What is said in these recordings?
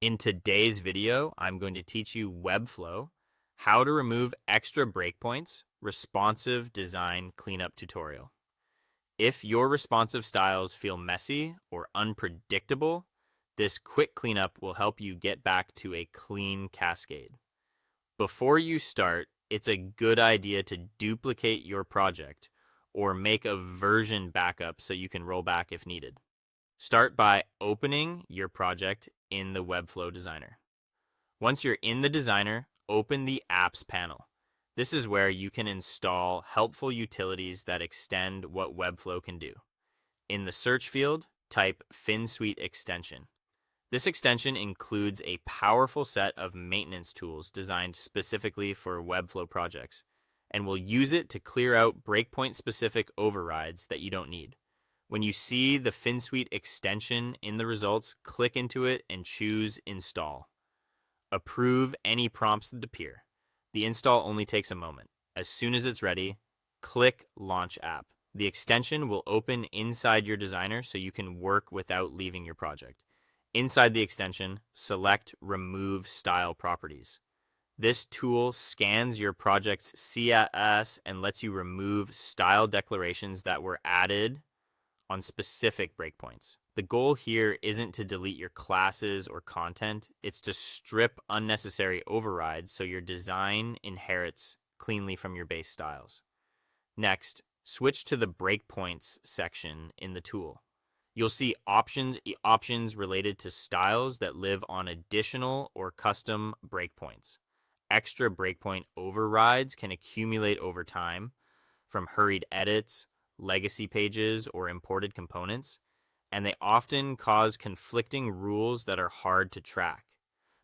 In today's video, I'm going to teach you Webflow, how to remove extra breakpoints, responsive design cleanup tutorial. If your responsive styles feel messy or unpredictable, this quick cleanup will help you get back to a clean cascade. Before you start, it's a good idea to duplicate your project or make a version backup so you can roll back if needed. Start by opening your project in the Webflow Designer. Once you're in the Designer, open the Apps panel. This is where you can install helpful utilities that extend what Webflow can do. In the search field, type FinSuite extension. This extension includes a powerful set of maintenance tools designed specifically for Webflow projects, and will use it to clear out breakpoint-specific overrides that you don't need. When you see the FinSuite extension in the results, click into it and choose Install. Approve any prompts that appear. The install only takes a moment. As soon as it's ready, click Launch App. The extension will open inside your designer so you can work without leaving your project. Inside the extension, select Remove Style Properties. This tool scans your project's CSS and lets you remove style declarations that were added on specific breakpoints. The goal here isn't to delete your classes or content, it's to strip unnecessary overrides so your design inherits cleanly from your base styles. Next, switch to the breakpoints section in the tool. You'll see options related to styles that live on additional or custom breakpoints. Extra breakpoint overrides can accumulate over time from hurried edits, legacy pages, or imported components, and they often cause conflicting rules that are hard to track.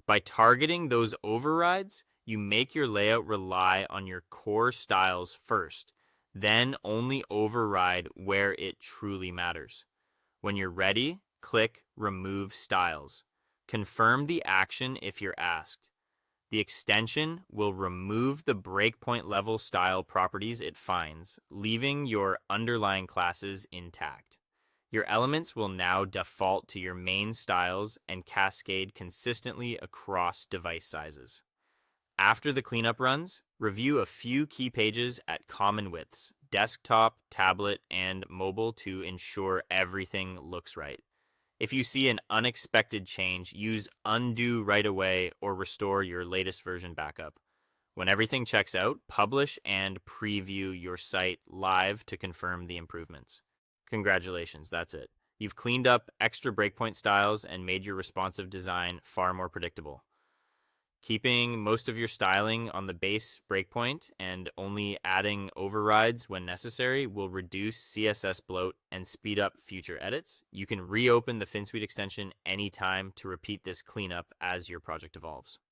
By targeting those overrides, you make your layout rely on your core styles first, then only override where it truly matters. When you're ready, click Remove Styles. Confirm the action if you're asked. The extension will remove the breakpoint level style properties it finds, leaving your underlying classes intact. Your elements will now default to your main styles and cascade consistently across device sizes. After the cleanup runs, review a few key pages at common widths, desktop, tablet, and mobile to ensure everything looks right. If you see an unexpected change, use undo right away or restore your latest version backup. When everything checks out, publish and preview your site live to confirm the improvements. Congratulations, that's it. You've cleaned up extra breakpoint styles and made your responsive design far more predictable. Keeping most of your styling on the base breakpoint and only adding overrides when necessary will reduce CSS bloat and speed up future edits. You can reopen the FinSuite extension anytime to repeat this cleanup as your project evolves.